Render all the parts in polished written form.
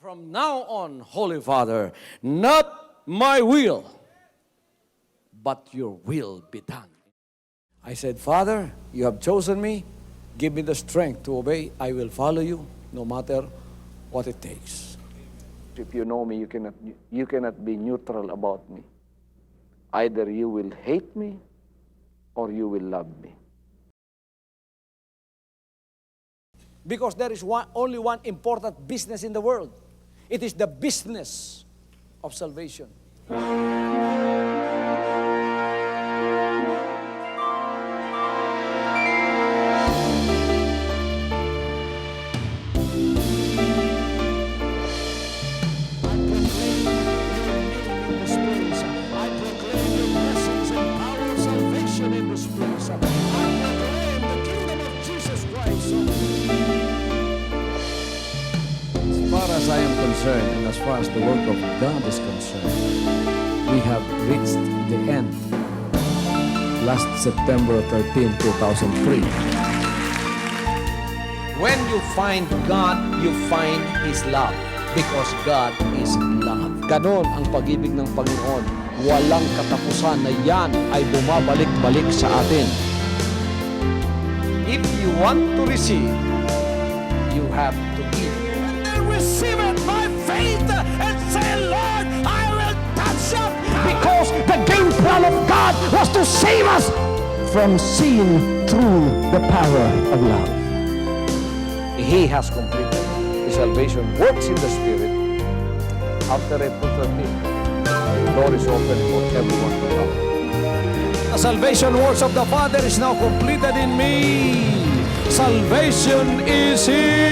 From now on, Holy Father, not my will, but your will be done. I said, Father, you have chosen me. Give me the strength to obey. I will follow you no matter what it takes. If you know me, you cannot be neutral about me. Either you will hate me or you will love me. Because there is only one important business in the world. It is the business of salvation. As I am concerned, and as far as the work of God is concerned, we have reached the end. Last September 13, 2003. When you find God, you find His love. Because God is love. Ganon ang pag-ibig ng Panginoon. Walang katapusan na yan ay bumabalik-balik sa atin. If you want to receive, you have to give. Receive it by faith and say, Lord, I will touch up. Because the game plan of God was to save us from sin through the power of love. He has completed. His salvation works in the Spirit. After April 13, the door is open for everyone to come. The salvation works of the Father is now completed in me. Salvation is here.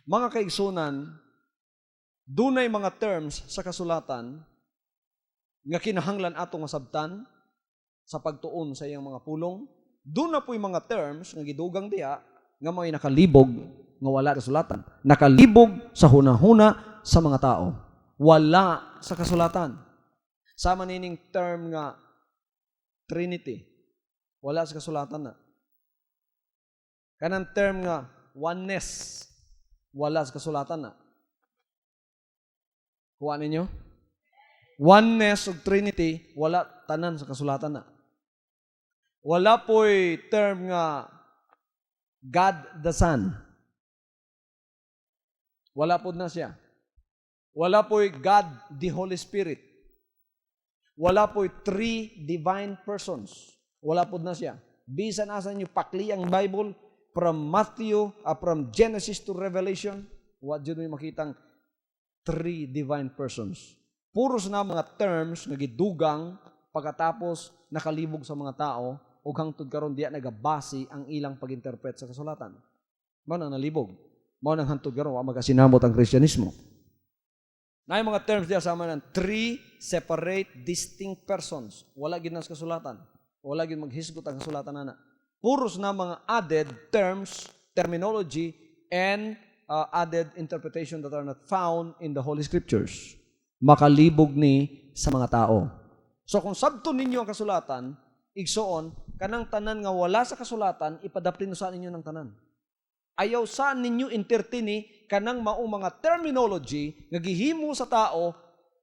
Mga kaigsunan, dunay mga terms sa kasulatan nga kinahanglan atong masabtan sa pagtuon sa iyang mga pulong. Doon na po'y mga terms nga gidugang diha nga may nakalibog nga wala kasulatan. Nakalibog sa hunahuna sa mga tao. Wala sa kasulatan. Sama nining term nga Trinity. Wala sa kasulatan na. Kanang term nga oneness. Wala sa kasulatan na. Kuha ninyo? Oneness of Trinity, wala tanan sa kasulatan na. Wala po'y term nga God the Son. Wala po na siya. Wala po'y God the Holy Spirit. Wala po'y three divine persons. Wala po na siya. Bisan asa nyo pakli ang Bible, from Genesis to Revelation, what dyan mo makitang three divine persons. Puros na mga terms nga gidugang pagkatapos nakalibog sa mga tao ug hangtod karon diya nagabasi ang ilang pag-interpret sa kasulatan. Mao nang nalibog. Mao nang hangtod karon wa magasinamot ang Kristyanismo. Na yung mga terms diya sama ng three separate distinct persons. Wala gid sa kasulatan. Wala gid maghisgot ang kasulatan ana. Puros na mga added terms, terminology, and added interpretation that are not found in the Holy Scriptures. Makalibog ni sa mga tao. So kung sabton ninyo ang kasulatan, igsoon, kanang tanan nga wala sa kasulatan, ipadapli sa ninyo ng tanan. Ayaw saan ninyo entertaini kanang maong mga terminology nga gihimo sa tao,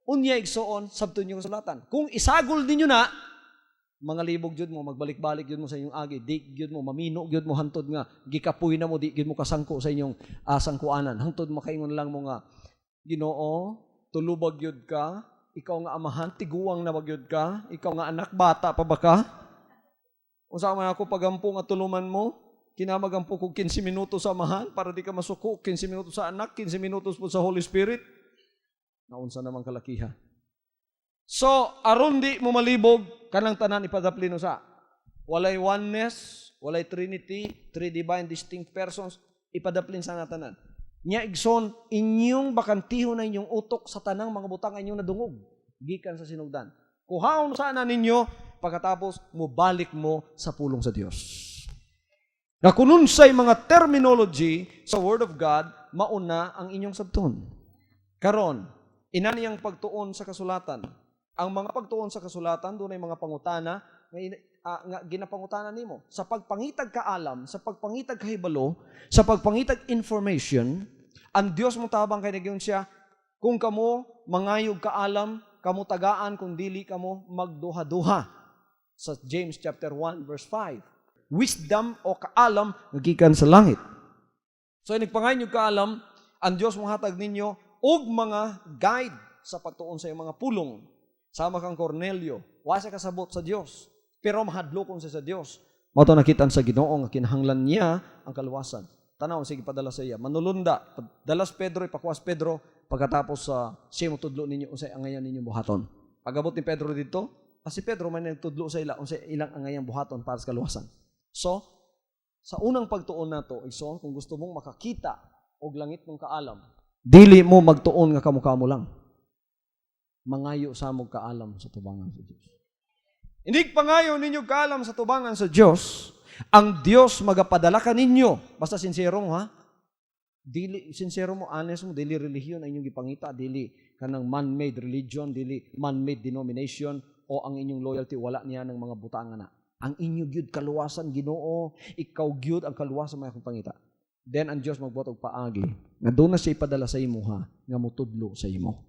unya igsoon, sabton ninyo ang kasulatan. Kung isagol ninyo na, mga libog jud mo, magbalik-balik jud mo sa inyong agi, di jud mo, mamino jud mo, hantod nga, gikapuy na mo, di jud mo kasangko sa inyong sangkuanan. Hantod makaingon lang mo nga, Ginoo, tulubag yun ka, ikaw nga amahan, tiguang na bagyod ka, ikaw nga anak, bata pa ba ka? Usama ako pagampo nga tuluman mo, kinamagampo ko 15 minutos sa amahan, para di ka masuko, 15 minutos sa anak, 15 minutos po sa Holy Spirit. Naunsa naman kalakiha. So, aron di mo malibog, kanang tanan ipadaplino sa. Walay oneness, walay Trinity, three divine distinct persons, ipadaplin sa natanan. Nya igsoon, inyong bakantiho na inyong utok sa tanang mga butang inyong nadungog. Gikan sa sinugdan. Kuhaon sana ninyo, pagkatapos mubalik mo sa pulong sa Dios. Nakununsay mga terminology sa Word of God, mauna ang inyong sabton. Karon, inaniyang pagtuon sa kasulatan. Ang mga pagtuon sa kasulatan, doon ay mga pangutana, nga ginapangutanan nimo. Sa pagpangitag kaalam, sa pagpangitag kahibalo, sa pagpangitag information, ang Dios mo tabang kay nagyon siya, kung kamo mangayog kaalam, kamo tagaan kung dili kamo magduha-duha. Sa James chapter 1 verse 5. Wisdom o kaalam nagikan sa langit. So nagpangayon yung kaalam, ang Dios mo hatag ninyo og mga guide sa pagtuon sa iyong mga pulong. Sama kang Cornelio, wa siya kasabot sa Dios, pero mahadlokon siya sa Dios. Mao to nakitaan sa Ginoo nga kinahanglan niya ang kaluwasan. Tanaw sige padala sa iya. Manulunda, dalas Pedro, ipakwas Pedro, pagkatapos sa siya mo tudlo ninyo unsay angayan ninyo buhaton. Pagabot ni Pedro dito, si Pedro man nagtudlo sa ila unsay ilang angayan buhaton para sa kaluwasan. So, sa unang pagtuon nato, igsoon, kung gusto mong makakita og langit ng kaalam, dili mo magtuon nga kamukha mo lang. Mangayo sa mong kaalam sa tubangan sa Diyos. Hindi pangayo ninyo kaalam sa tubangan sa Diyos, ang Diyos magapadala ka ninyo. Basta sincero mo, ha? Dili, sincero mo, honest mo, dili relihiyon ang inyong gipangita, dili kanang man-made religion, dili man-made denomination, o ang inyong loyalty, wala niya ng mga butangan na. Ang inyong gyud kaluwasan, Ginoo, ikaw gyud ang kaluwasan may akong pangita. Then ang Diyos magbuhat og paagi, nga doon na siya ipadala sa imo, ha, nga mutudlo sa imo.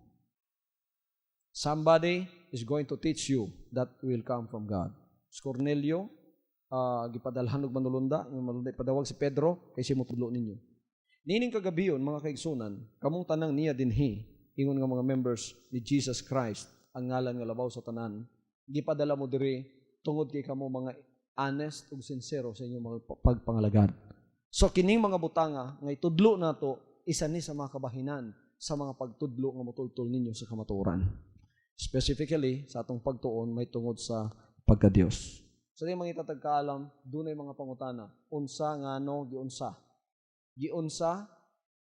Somebody is going to teach you that will come from God. Cornelio, gipadalhan og manulunda, yung manulunda ipadawag si Pedro, kay siya mutudlo ninyo. Nining kagabiyon, mga kaigsunan, kamong tanang niya dinhi, ingon nga mga members ni Jesus Christ, ang ngalan nga labaw sa tanan, gipadala mo diri tungod kay kamo mga honest ug sincero sa inyong mga pagpangalagad. So kining mga butanga nga itudlo nato, isa ni sa mga kabahinan sa mga pagtudlo nga motultol ninyo sa kamatuoran. Specifically, sa atong pagtuon, may tungod sa pagka-Dios. So, yung mga itatagkaalam, doon ay mga pangutana. Unsa, ngano, giunsa. Giunsa,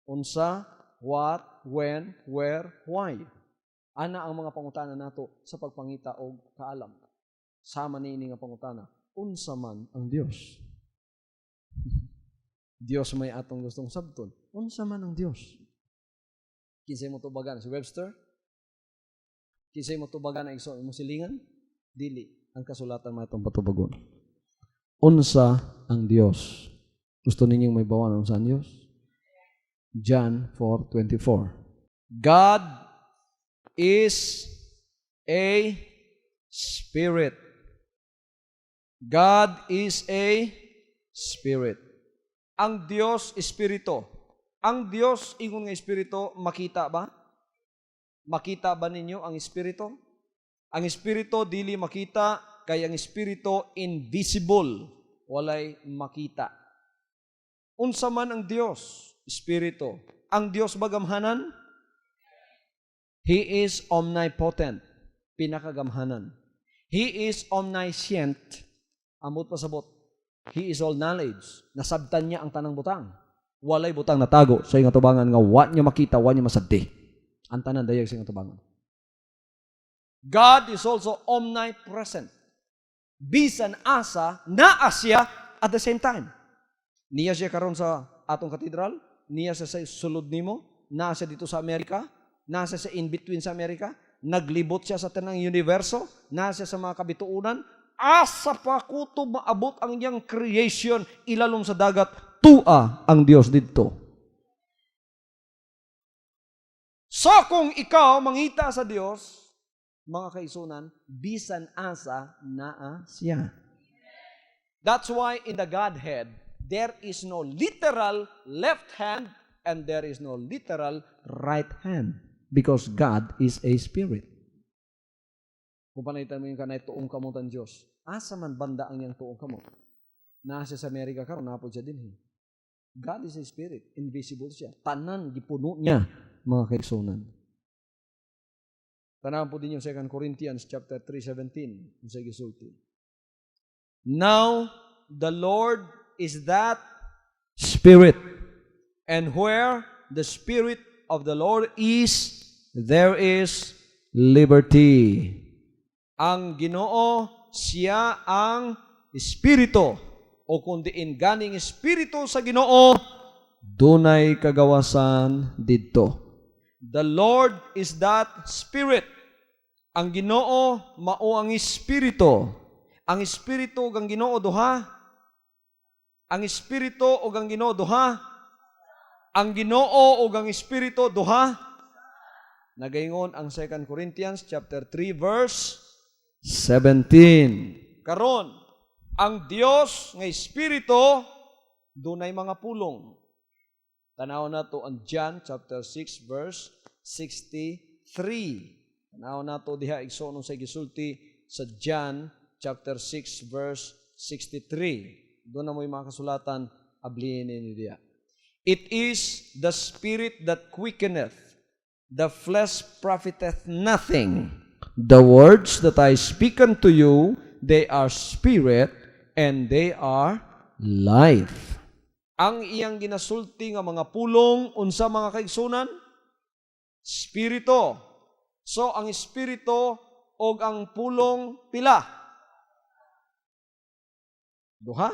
unsa, what, when, where, why. Ana ang mga pangutana nato sa pagpangita o kaalam. Sama ni ini nga pangutana. Unsa man ang Dios. Dios may atong gustong sabton. Unsa man ang Dios. Kinsay mo tubagan? Si Webster? Kinsay mo tubagan na igsoon mo silingan? Dili. Ang kasulatan may itong patubagon. Unsa ang Dios? Gusto ninyong may bawan unsa ang Dios? John 4:24. God is a spirit. God is a spirit. Ang Dios espiritu. Ang Dios ingon nga espiritu, makita ba? Makita ba ninyo ang espiritu? Ang espiritu dili makita, kay ang espiritu invisible, walay makita. Unsa man ang Dios, espiritu. Ang Dios bagamhanan? He is omnipotent, pinakagamhanan. He is omniscient, amot pasabot. He is all knowledge, nasabtan niya ang tanang butang. Walay butang natago sa iyong tubangan nga wa niya makita, wa niya masaddi. Ang tanan dayag sa iyong tubangan. God is also omnipresent. Bisan asa, naa siya at the same time. Niya siya karon sa atong katedral, niya siya sa sulod nimo, naa siya dito sa Amerika, naa siya sa in-between sa Amerika, naglibot siya sa tanang universo, naa siya sa mga kabituunan, asa pa kuto maabot ang iyang creation, ilalom sa dagat, tua ang Dios didto. So kung ikaw mangita sa Dios, mga kaisunan, bisan asa naa siya. That's why in the Godhead, there is no literal left hand and there is no literal right hand because God is a spirit. Kung panaitan mo yung kanay tuong kamutan Diyos, asa man banda ang iyang tuong kamot? Nasa sa Amerika karon napod siya din. God is a spirit, invisible siya. Tanan gipuno niya, mga kaigsunan. Tanahan po din yung 2 Corinthians chapter 3:17. Sa gisulti. Now, the Lord is that Spirit. And where the Spirit of the Lord is, there is liberty. Ang Ginoo, siya ang Espiritu. O kung diin ganing Espiritu sa Ginoo, dunay kagawasan didto. The Lord is that Spirit. Ang Ginoo mao ang Espiritu. Ang Espiritu ug ang Ginoo duha. Ang Espiritu ug ang Ginoo duha. Ang Ginoo ug ang Espiritu duha. Nagaingon ang 2 Corinthians chapter 3 verse 17. Karon, ang Dios nga Espiritu dunay mga pulong. Tanaw na to ang John chapter 6 verse 63. Tanaw na to diha igsoon sa gisulti sa John chapter 6 verse 63. Doon na mo yung mga kasulatan ablihin ni diha. It is the Spirit that quickeneth, the flesh profiteth nothing. The words that I speak unto you, they are spirit and they are life. Ang iyang ginasulti nga mga pulong unsa mga kaigsunan? Espiritu. So ang espiritu og ang pulong pila? Duha.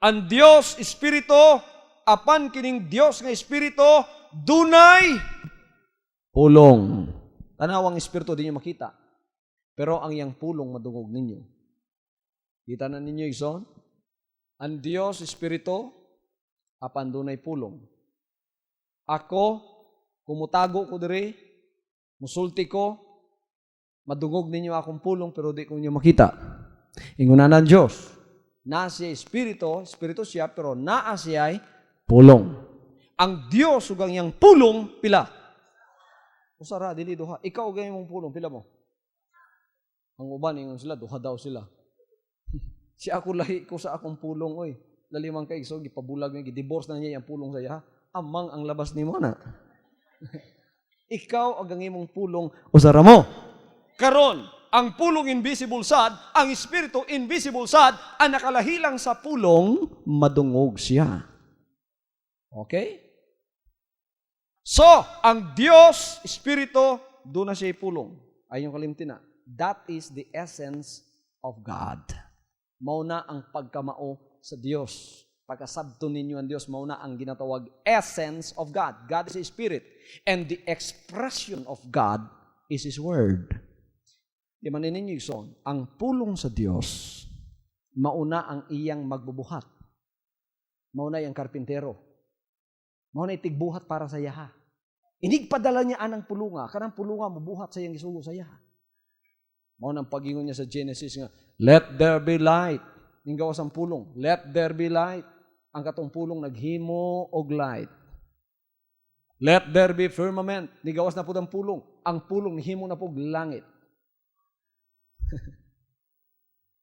Ang Dios espiritu, apan kining Dios nga espiritu dunay pulong. Tanaw ang espiritu di nyo makita. Pero ang iyang pulong madungog ninyo. Kita na ninyo igsoon? Ang Dios espiritu, apan dunay pulong. Ako, kumutago ko diri, musulti ko, madungog ninyo akong pulong, pero di ko ninyo makita. Ingunan ng Diyos, na siya espiritu, espiritu siya, pero naa siya ay pulong. Ang Diyos ug ang iyang pulong, pila? Usara, dili duha. Ikaw ug ang iyong pulong, pila mo? Ang uban, ingon sila, duha daw sila. Si ako lahi ko sa akong pulong, oy. Lalimang kay so gipabulag niya, gidivorce na niya yung pulong sa iya. Amang ang labas nimo na. Ikaw ag ang imong pulong usara mo. Karon, ang pulong invisible sad, ang espiritu invisible sad, ang nakalahi lang sa pulong madungog siya. Okay? So, ang Dios espiritu doon na siya pulong. Ayong kalimtina. That is the essence of God. Mauna ang pagkamao sa Diyos. Pagkasabto ninyo ang Diyos, mauna ang ginatawag essence of God. God is a spirit. And the expression of God is His Word. Di man ninyo ison, ang pulong sa Diyos, mauna ang iyang magbubuhat. Mauna yung karpintero. Mauna itigbuhat para sa yaha. Inigpadala niya anang pulunga, kanang pulunga mabuhat sa iyang isugo sa yaha. Mauna ang pagingon niya sa Genesis nga, let there be light. Ning gawas ang pulong, let there be light. Ang katong pulong naghimo og light. Let there be firmament. Ning gawas na pud ang pulong. Ang pulong nihimo na pud langit.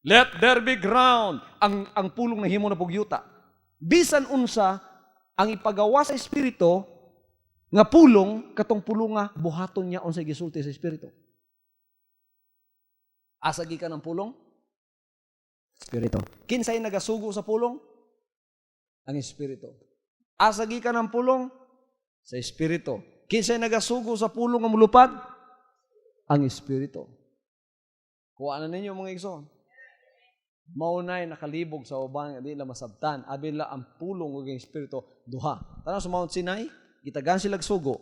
Let there be ground. Ang pulong nahimo na pud yuta. Bisan unsa ang ipagawa sa espiritu nga pulong katong pulong nga buhaton niya unsay gisulti sa espiritu. Asagi ka ng pulong? Espiritu. Kinsay nagasugo sa pulong? Ang espiritu. Asagi ka ng pulong? Sa espiritu. Kinsay nagasugo sa pulong nga mulupad? Ang espiritu. Kuha na ninyo mga igsoon. Maunay nakalibog sa uban nga di la masabtan. Abila ang pulong ug ang espiritu duha. Tanaw sa Mount Sinai, gitagan sila sugo.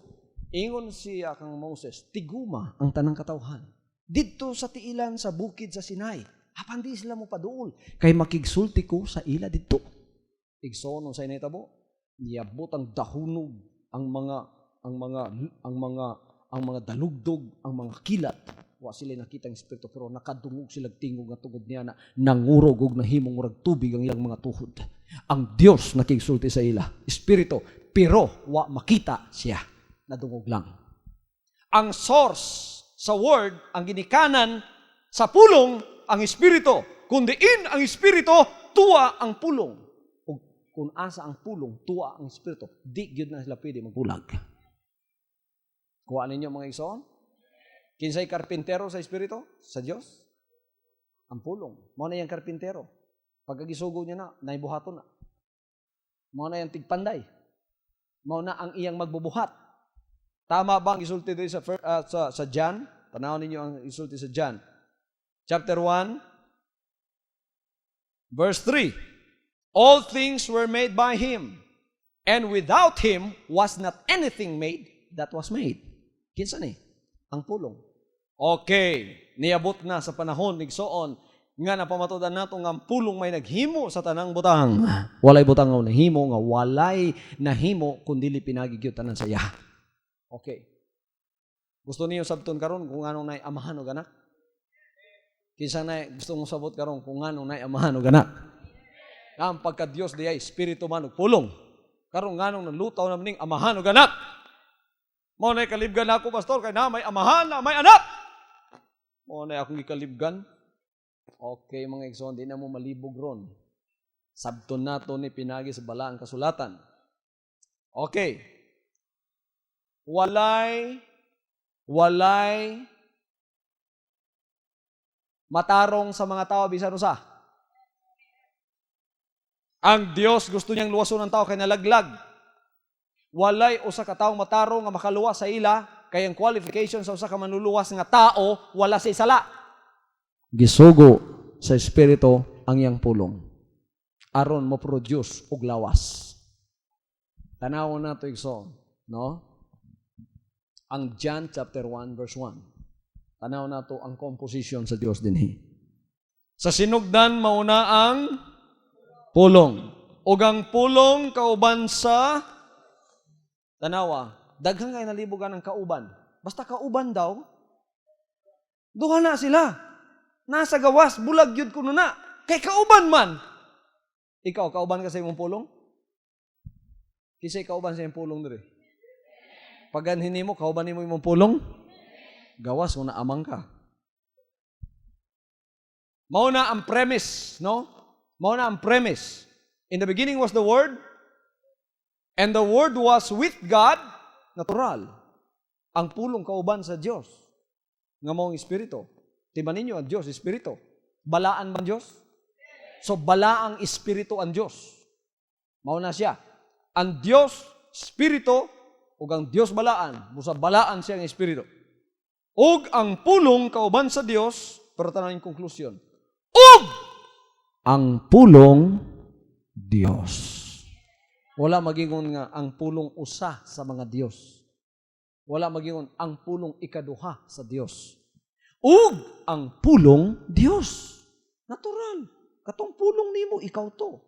Ingon siya kang Moses, tiguma ang tanang katawhan. Dito sa tiilan sa bukid sa Sinai, apan di sila mo paduol, kay makigsulti ko sa ila dito. Igsoon sa initabo, niabot ang dahunog, ang mga dalugdog, ang mga kilat. Wa sila nakita ang espiritu, pero nakadungog sila tingog nga tungod niya na nangurog ug nahimong murag tubig ang ilang mga tuhod. Ang Dios nakigsulti sa ila, espiritu, pero wa makita siya, nadungog lang. Ang source sa word, ang ginikanan sa pulong, ang espiritu. Kundi in ang espiritu, tuwa ang pulong. O kung asa ang pulong, tuwa ang espiritu. Di gyud na sila pwede magbulag. Kuha ninyo mga igsoon? Kinsay karpintero sa espiritu? Sa Diyos? Ang pulong. Mao na yung karpintero. Pagkagisugo niya na, naibuhaton na. Mao na yung tigpanday. Mao na ang iyang magbubuhat. Tama ba ang isulti dito sa John? Tanaw ninyo ang isulti sa John. Chapter 1, verse 3. All things were made by Him, and without Him was not anything made that was made. Kinsa ni? Ang pulong. Okay, niabot na sa panahon, nigsoon, nga napamatudan nato nga ang pulong may naghimo sa tanang butang. Walay butang nga nahimo, nga walay nahimo kundi pinagigyud tanan sa iya. Okay. Gusto niyo sabton karon kung anong nay amahan o ganak? Kinsa nay gusto mo sabot karon kung anong nay amahan o ganak? Ang pagka Dios di ay espiritu man ug pulong. Karon nganong nalutaw na ning amahan o ganak? Mao nay kalibgan ako pastor kay na may amahan na may anak. Mao nay akong gikalibgan. Okay, mga igsoon, di na mo malibog ron. Sabton nato ni pinagi sa balaang kasulatan. Okay. Walay matarong sa mga tao bisan usa. Ang Dios gusto niyang luwason ng tao kay nalaglag. Walay usa ka taong matarong nga makaluwas sa ila kay ang qualification sa usa ka manluluwas nga tao wala sa sala. Gisugo sa espiritu ang iyang pulong aron mo produce og lawas. Tanawon nato igsoon, no? Ang John chapter 1 verse 1. Tanaw nato ang composition sa Dios dinhi. Sa sinugdan mauna ang pulong. Ug ang pulong kauban sa tanawa, daghang kay nalibugan ang kauban. Basta kauban daw, duha na sila. Nasa gawas, bulag yun kuno na. Kay kauban man. Ikaw, kauban ka sa imong pulong? Kisay kauban sa imong pulong diri. Paganhin mo, kauban mo imong pulong? Gawas mo na amang ka. Mao na ang premise, no? Mao na ang premise. In the beginning was the Word, and the Word was with God, natural. Ang pulong kauban sa Dios, nga maong Espiritu. Tiba ninyo, ang Diyos, Espiritu. Balaan ba ang Diyos? So, balaang Espiritu ang Diyos. Mauna siya. Ang Diyos, Espiritu, ug ang Diyos balaan. Busa balaan siya ang Espiritu. Ug ang pulong kauban sa Diyos, pero tanong yung konklusyon. Ug ang pulong Diyos. Wala magingon nga ang pulong usa sa mga Diyos. Wala magingon ang pulong ikaduha sa Diyos. Ug ang pulong Dios. Natural. Katong pulong nimo ikaw to.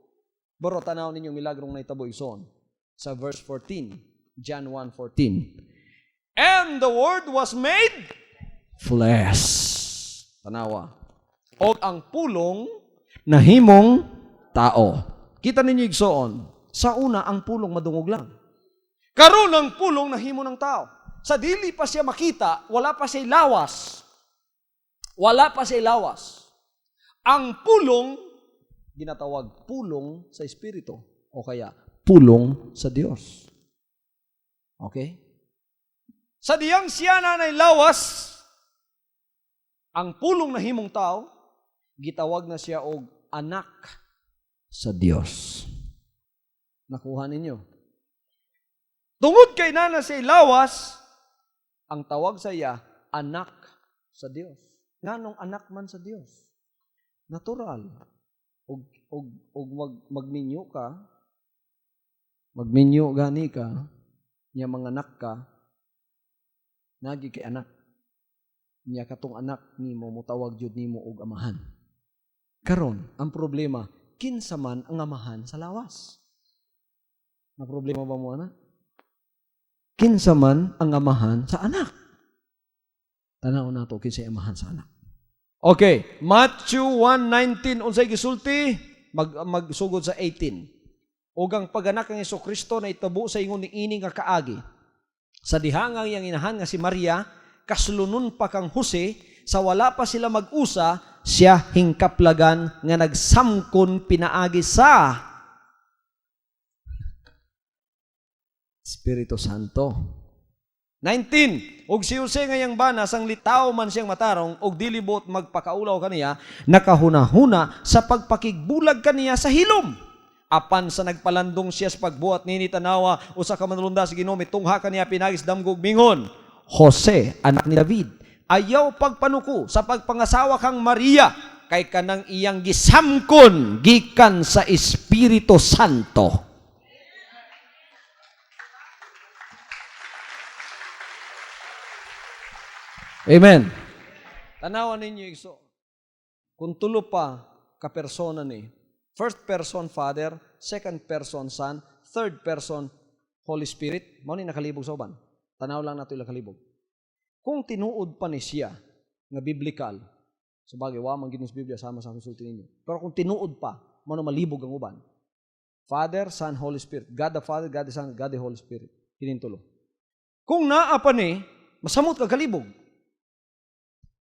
Pero tanaw ninyo milagrong naitabo igsoon sa verse 14, John 1:14. And the word was made flesh. Tanawa. Og ang pulong nahimong tao. Kita ninyo igsoon, sa una ang pulong madungog lang. Karon ang pulong nahimo ng tao. Sa dili pa siya makita, wala pa siya lawas. Wala pa siya lawas. Ang pulong, ginatawag pulong sa Espiritu o kaya pulong sa Diyos. Okay? Sa diyang siya na lawas, ang pulong na himong tao, gitawag na siya og anak sa Diyos. Nakuha ninyo? Tungod kay na siya lawas, ang tawag sa iya, anak sa Diyos. Nganong anak man sa Dios. Natural. Og magminyo ka, magminyo gani ka, niya manganak ka, nagi kay anak. Niya katong anak nimo mutawag jud nimo og amahan. Karon, ang problema, kinsa man ang amahan sa lawas? Na problema ba mo ana? Kinsa man ang amahan sa anak? Tanaw nato kinsa amahan sa anak. Okay, Matthew 1:19 unsay gisulti? Magsugod sa 18. Ug ang paganak ng Hesukristo na itabo sa ingon niini nga kaagi. Sa dihangang yang inahan nga si Maria, kaslunon pa kang Jose, sa wala pa sila mag-usa, siya hingkaplagan nga nagsamkon pinaagi sa Espiritu Santo. 19. Og si Jose ngayang bana sang litaw man siyang matarong og dilibot magpakaulaw kaniya nakahuna-huna sa pagpakigbulag kaniya sa hilom. Apan sa nagpalandong siya sa pagbuhat nini tanawa usa ka manulunda sa Ginoo mitungha kaniya pinagis damgog mingon. Jose, anak ni David, ayaw pagpanuko sa pagpangasawa kang Maria kay kanang iyang gisamkon gikan sa Espiritu Santo. Amen. Tanawan ninyo igso. kung tulo pa ka persona ni, first person Father, second person Son, third person Holy Spirit, mao ni nakalibog sa uban. Tanaw lang nato ilang kalibog. Kung tinuod pa ni siya nga biblical, sabagay wa man ginis Biblia sama sa konsulti ninyo. Pero kung tinuod pa, mao na malibog ang uban. Father, Son, Holy Spirit. God the Father, God the Son, God the Holy Spirit. Kining tulo. Kung naa pa ni, masamot kag kalibog.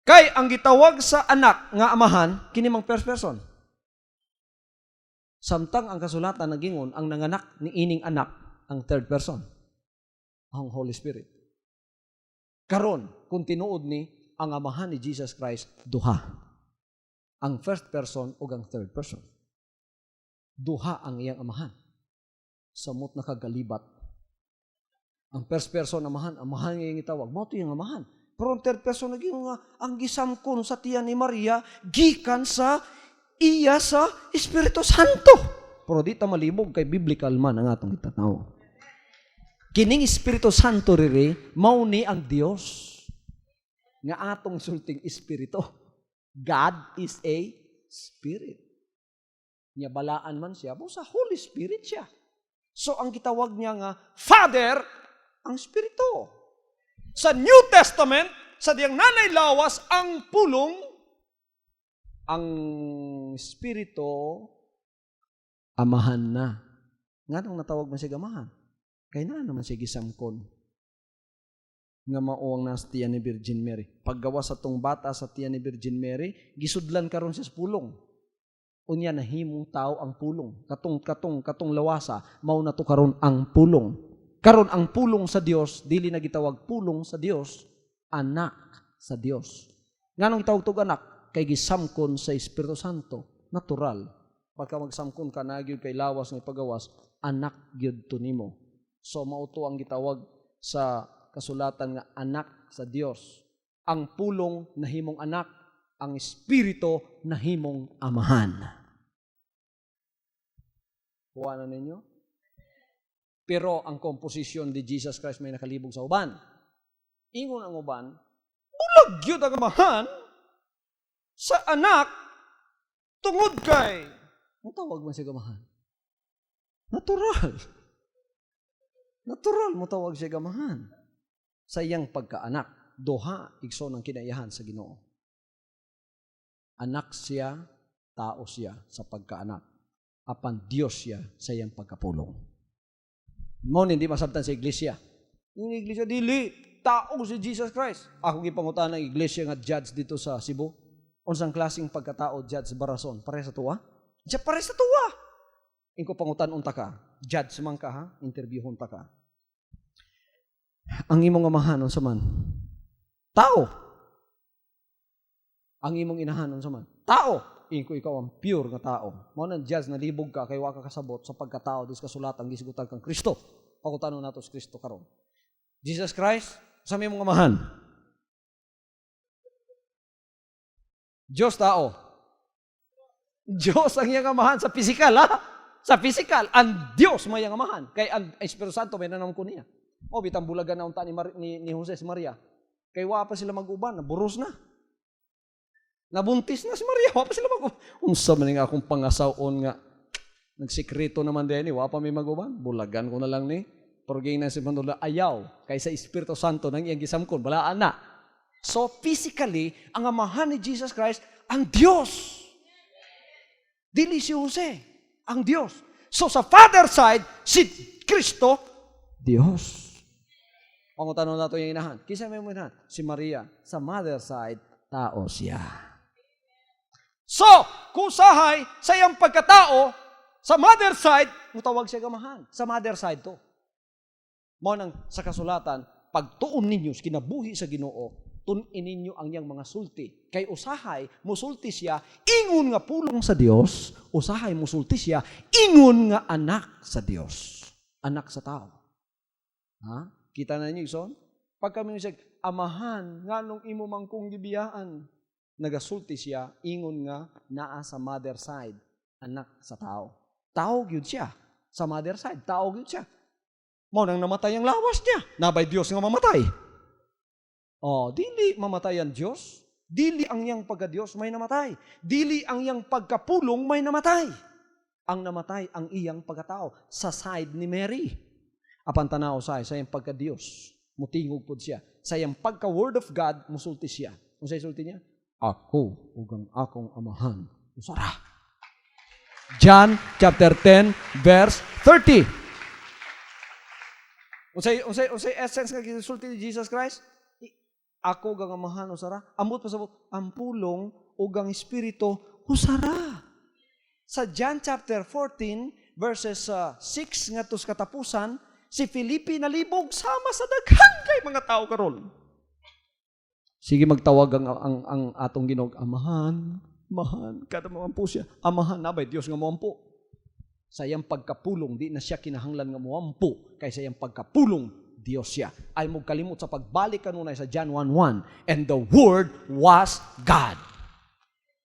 Kay ang gitawag sa anak nga amahan, kini mang first person. Samtang ang kasulatan nagingon, ang nanganak ni ining anak, ang third person. Ang Holy Spirit. Karon, kung tinuod ni, ang amahan ni Jesus Christ, duha. Ang first person o ang third person. Duha ang iyang amahan. Samot na kagalibat. Ang first person amahan nga iyang itawag. Mao to iyang amahan. Pero ang third person naging nga, ang gisamkon sa tiyan ni Maria, gikan sa iya sa Espiritu Santo. Pero di ta malibog kay biblical man ang atong itanaw. Kining Espiritu Santo riri, mao ni ang Dios nga atong sulting Espiritu. God is a Spirit. Nya balaan man siya, sa Holy Spirit siya. So ang gitawag niya nga, Father, ang Espiritu. Sa New Testament, sa diyang nanay lawas, ang pulong, ang Espiritu, amahan na. Nga nung natawag man siya amahan. Kaya na naman siya gisamkon. Nga mauang nas tiyan ni Virgin Mary. Paggawa sa tong bata sa tiyan ni Virgin Mary, gisudlan karon siya sa pulong. Unya nahimong tao ang pulong. Katong lawasa, mao na to karon ang pulong. Karon ang pulong sa Dios, dili na gitawag pulong sa Dios, anak sa Dios. Nganong gitawag tog anak? Kay gisamkon sa Espiritu Santo, natural. Pagka magsamkon ka na gyud kay lawas nga pagawas, anak gyud to nimo. So mao to ang gitawag sa kasulatan nga anak sa Dios. Ang pulong nahimong anak, ang Espiritu nahimong amahan. Kuha na ninyo? Pero ang komposisyon ni Jesus Christ may nakalibog sa uban. Ingon ang uban, bulag yun ang amahan sa anak tungod kay. Ang tawag man siya gamahan? Natural. Natural mo tawag siya gamahan. Sa iyang pagkaanak, duha igso ng kinayahan sa Ginoo. Anak siya, tao siya sa pagkaanak. Apan Dios siya sa iyang pagkapulong. Mo hindi masabtan sa iglesia. Yung iglesia dili tao si Jesus Christ. Ako gipangutan ng iglesia nga judge dito sa Cebu. Unsang klaseng pagkatao judge Barason? Pare sa tuwa? Diya pare sa tuwa. Ingko pangutan unta ka. Judge man ka ha, interview unta ka. Ang imong amahan unsa man? Tao. Ang imong inahan unsa man? Tao. Ingko ikaw ang pure nga tao. Mao nang judge na libog ka kay wa ka kasabot sa pagkatao dis kasulatan gisigutan kang Kristo. Pagutanon nato si Kristo karon. Jesus Christ, sa imong amahan. Diyos tao. Diyos ang iyang amahan sa physical ha. Sa physical, ang Diyos may iyang amahan. Kay ang Espiritu Santo may nanam ko niya. O bitang bulagan na unta ni Jose si Maria. Kay wa pa sila mag-uban, naburos na. Nabuntis na si Maria, wa pa sila mag-uban. Unsa man nga akong pangasawon nga nagsikreto naman din, wa pa may mag-uban. Bulagan ko na lang ni. Porgay na si Manula ayaw kay sa Espiritu Santo nang iyang gisamkon, balaan na. So physically, ang amahan ni Jesus Christ ang Diyos. Dili si Jose, ang Diyos. So sa father side, si Kristo, Diyos. Pangutanong nato yung inahan. Kisa may inahan? Si Maria. Sa mother side, tao siya. So, kung sahay sa iyang pagkatao, sa mother side, mutawag siya gamahan. Sa mother side to. Mao nang sa kasulatan, pagtuon ninyo, kinabuhi sa Ginoo, tunin ninyo ang iyang mga sulti. Kay usahay, musulti siya, ingon nga pulong sa Dios, usahay musulti siya, ingon nga anak sa Dios. Anak sa tao. Ha? Kita na ninyo, son? Pag kami siya, amahan, nga nung imo mangkong gibiyaan, nagasulti siya, ingon nga, naa sa mother side, anak sa tao. Tao gyud siya. Sa mother side, tao gyud siya. Mao nang namatay ang lawas niya. Nabay Dios nga mamatay. Oh, dili mamatay ang Dios. Dili ang iyang pagka-Diyos may namatay. Dili ang iyang pagkapulong may namatay. Ang namatay ang iyang pagkatao sa side ni Mary. Apan tanaw sa iyang pagka-Diyos, mutingog pod siya. Sa iyang pagka-Word of God, musulti siya. Kung sa isulti niya, ako ug ang akong amahan usara. John chapter 10 verse 30. Unsay essence nga gisulti ni Jesus Christ? Ako gang amahan usara. Ambot pasabot ang pulong ug ang espiritu usara. Sa John chapter 14 verses 6 ngadto sa katapusan, si Felipe nalibog sama sa daghan kay mga tao karon. Sige magtawag ang atong Ginoo, amahan, amahan, kada mampo siya. Amahan na ba Dios nga moampo? Sa iyang pagkapulong di na siya kinahanglan nga moampo kay sa iyang pagkapulong Dios siya. Ay mo kalimot sa pagbalik kanunay sa John 1:1, and the Word was God.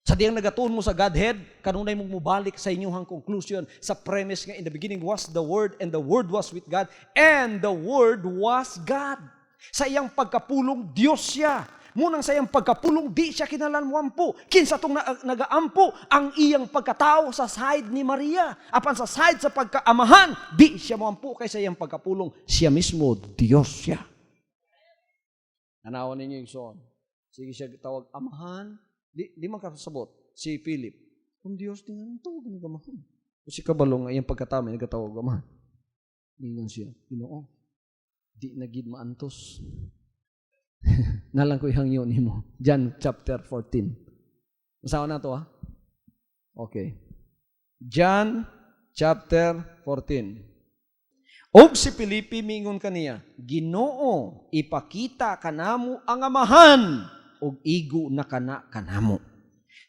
Sa diyang nagatuon mo sa Godhead, kanunay mong mubalik sa inyong conclusion sa premise nga in the beginning was the Word, and the Word was with God, and the Word was God. Sa iyang pagkapulong, Dios siya. Munang sa iyang pagkapulong, di siya kinahanglan moampo. Kinsa tong nagaampo ang iyang pagkatao sa side ni Maria. Apan sa side sa pagkaamahan, di siya moampo kay sa iyang pagkapulong. Siya mismo, Dios siya. Nanawan ninyo yung son. Sige siya tawag, amahan. Di man kasabot. Si Philip, kung Dios, di nga tawag ng amahan. Si Kabalong, ay yung pagkatao, may nagkatawag amahan. Ingon siya, Ginoo, di nagid maantos. Nalang ko ihangyo nimo. John chapter 14. Masawa na to ha? Okay. John chapter 14. Og si Felipe mingon kaniya, Ginoo, ipakita kanamo ang amahan og igo na kanamo.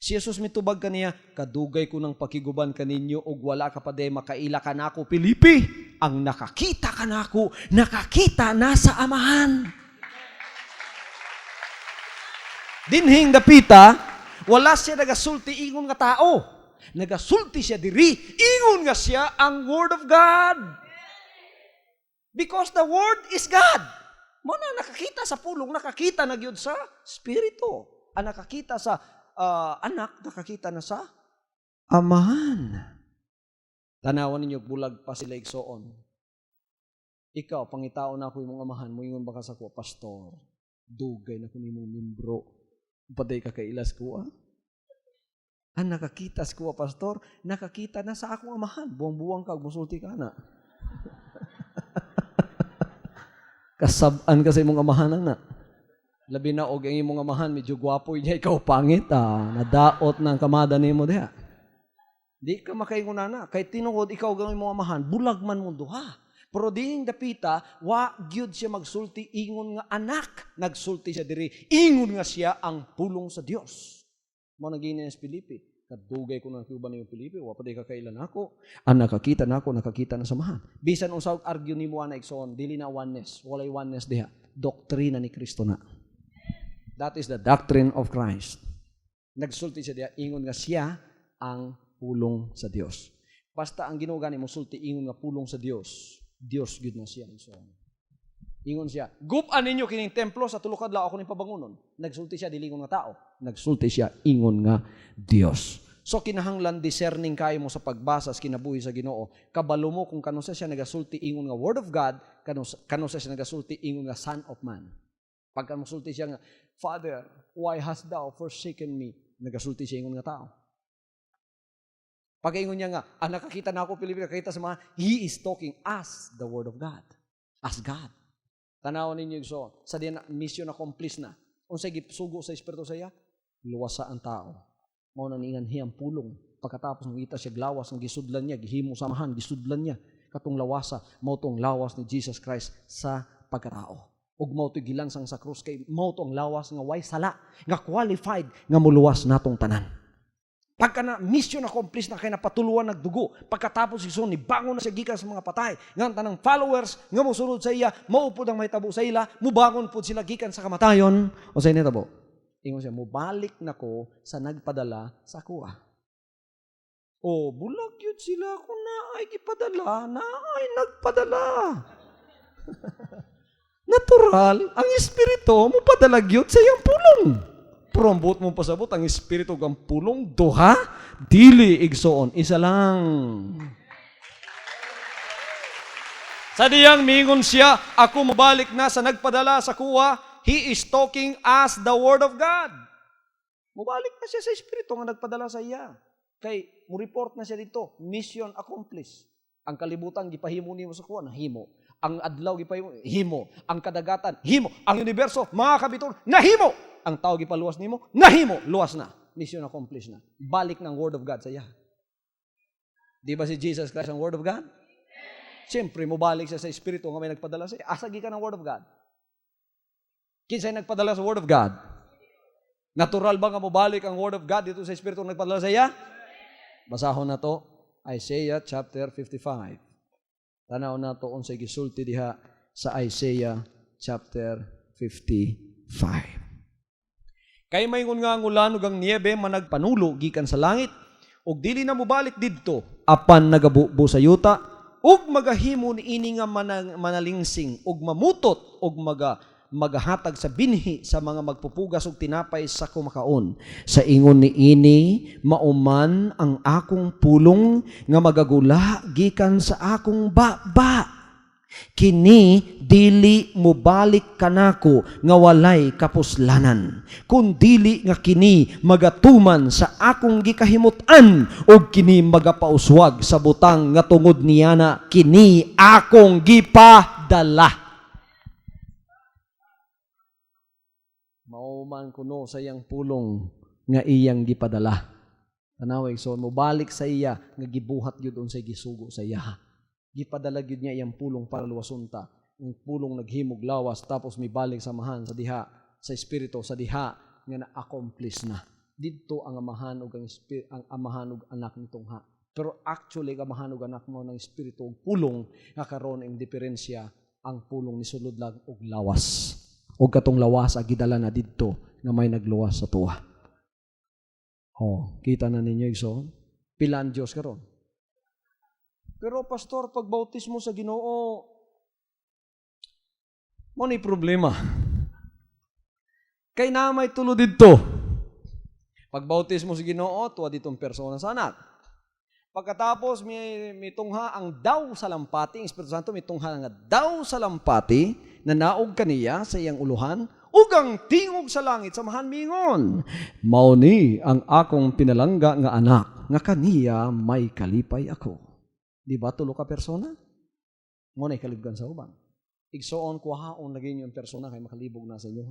Si Jesus mitubag kaniya, kadugay ko ng pakiguban kaninyo og wala ka pa day makaila kanako, Felipe. Ang nakakita kanako, nakakita na sa amahan. Dinhing dapita, wala siya nagasulti ingon nga tao. Nagasulti siya diri, ingon nga siya ang Word of God. Because the Word is God. Mo na nakakita sa pulong, nakakita na gyud sa Espiritu. Ang nakakita sa anak, nakakita na sa amahan. Tanawan ninyo, bulag pa sila igsoon. Ikaw, pangitao na ako yung amahan mo, ingon baka sa ko, pastor, dugay na ko nimong membro. Paday ka kailas ko, Ang nakakita ko, pastor, nakakita na sa akong amahan. Buwang-buwang ka, musulti ka na. Kasabaan ka sa imong amahan na. Labi na, og ang imong amahan, medyo gwapo niya, ikaw pangit, nadaot ng kamada ni mo diha. Di ka makaingon na. Kay tinungod, ikaw ang imong amahan, bulag man mo duha. Pero dining dapita, wa gyud siya magsulti ingon nga anak. Nagsulti siya diri, ingon nga siya ang pulong sa Dios. Mao nagini ni Felipe, kadugay ko nang kiuban ni Felipe, wa pa day kakailan ako. Ang nakakita nako, nakakita na samahan. Bisan unsa argue nimo ana igsoon, dili na oneness, walay oneness diha. Doktrina ni Kristo na. That is the doctrine of Christ. Nagsulti siya diha, ingon nga siya ang pulong sa Dios. Basta ang Ginoo gani mo sulti ingon nga pulong sa Dios. Dios gud na siya. So, ingon siya, gup-an ninyo kining templo sa tulo ka adlaw ako ning pabangonon. Nagsulti siya dili ingon nga tao. Nagsulti siya ingon nga Dios. So kinahanglan discerning kayo mo sa pagbasa sa kinabuhi sa Ginoo. Kabalo mo kung kanus siya nagasulti ingon nga Word of God, kanus siya nagasulti ingon nga Son of Man. Pagka mosulti siya nga, Father, why hast thou forsaken me? Nagasulti siya ingon nga tao. Pag-ingon niya nga, nakakita na ako, Felipe, nakakita sa mga, he is talking as the Word of God. As God. Tanawan ninyo yung sa diyan mission accomplished na. Kung sa sugo sa Espiritu sa iya, luwasa ang tao. Mao na ningan hiyang pulong. Pagkatapos ng kita siya lawas, ng gisudlan niya, gihimo samahan, gisudlan niya. Katong lawasa, mao tong lawas ni Jesus Christ sa pagkatao. Ug mao to gilansang sa krus kay mao tong lawas nga way sala, nga qualified nga muluwas natong tanan. Pagka na mission accomplished na kay napatuluan nagdugo, pagkatapos si ni bangon na siya gikan sa mga patay. Ngan tanang followers nga mosunod sa iya, maupod ang mahitabo sa ila, mubangon pud sila gikan sa kamatayon. O sa initabo, ingon siya, mubalik nako sa nagpadala sa kuha. O bulag yun sila kung naay gipadala, naay nagpadala. Natural, ang Espiritu mo padalag yun sa iyang pulong. Pero ang buot mong pasabot, ang Espiritu kang pulong, duha, dili igsoon, isa lang. Sa diyang mingon siya, ako mabalik na sa nagpadala sa kuwa, he is talking as the Word of God. Mubalik na siya sa Espiritu nga nagpadala sa iya. Kay, mo-report na siya dito, mission accomplished. Ang kalibutan, gipahimo niyo sa kuwa, nahimo. Ang adlaw, gipahimo, himo. Ang kadagatan, himo. Ang universo, mga kabitor, nahimo. Ang tao, gipaluwas nimo, nahimo. Luwas na. Mission accomplished na. Balik ng Word of God sa iya. Di ba si Jesus Christ ang Word of God? Siyempre, mubalik siya sa Espiritu nga may nagpadala sa iya. Asagi ka ng Word of God. Kinsay nagpadala sa Word of God? Natural ba nga mubalik ang Word of God dito sa Espiritu nga nagpadala sa iya? Basahon na to, Isaiah chapter 55. Tanaw na to unsay gisulti diha sa Isaiah chapter 55. Kay mayngon nga ang ulan ug ang niebe managpanulo gikan sa langit ug dili na mobalik didto apan nagabubo sa yuta ug magahimo niini nga manalingsing ug mamutot ug magahatag sa binhi sa mga magpupugas og tinapay sa kumakaon. Sa ingon niini mauman ang akong pulong nga magagula gikan sa akong baba. Kini dili mobalik kanako nga walay kapuslanan, kundili nga kini magatuman sa akong gikahimutan ug kini magapauswag sa butang nga tungod niyana kini akong gipadala. Mauman kuno sa iyang pulong nga iyang gipadala. Tanaway so mobalik sa iya nga gibuhat gyud unsay gisugo sa iya. Gipadala gyud niya iyang pulong para luwasunta. Ang pulong naghimog lawas tapos mibalik sa amahan sa diha sa espiritu sa diha nga na-accomplish na. Didto ang amahan ug ang amahan ug anak nitong ha. Pero actually ang amahan ug anak mo ng espiritu ug pulong nga karon ang diferensya ang pulong ni sulod lang og lawas. Og katong lawas agidala na didto nga may nagluwas sa tuwa. Oh, kita na ninyo igsoon. Pilan Dios karon. Pero pastor, pag bautismo sa Ginoo, mo ni problema. Kay na may tulo didto. Pag bautismo sa Ginoo, tuwa ditong persona sa anak. Pagkatapos may tungha ang daw sa lampati, ang Espiritu Santo may tungha nga daw sa lampati na naog kaniya sa iyang uluhan, ug ang tingog sa langit samahan mingon. Mao ni ang akong pinalangga nga anak, nga kaniya may kalipay ako. Di ba tulo ka persona? Mo na ikalibgan sa uban. Igsoon kuhaon lagi niyo ang persona kay makalibog na sa inyo.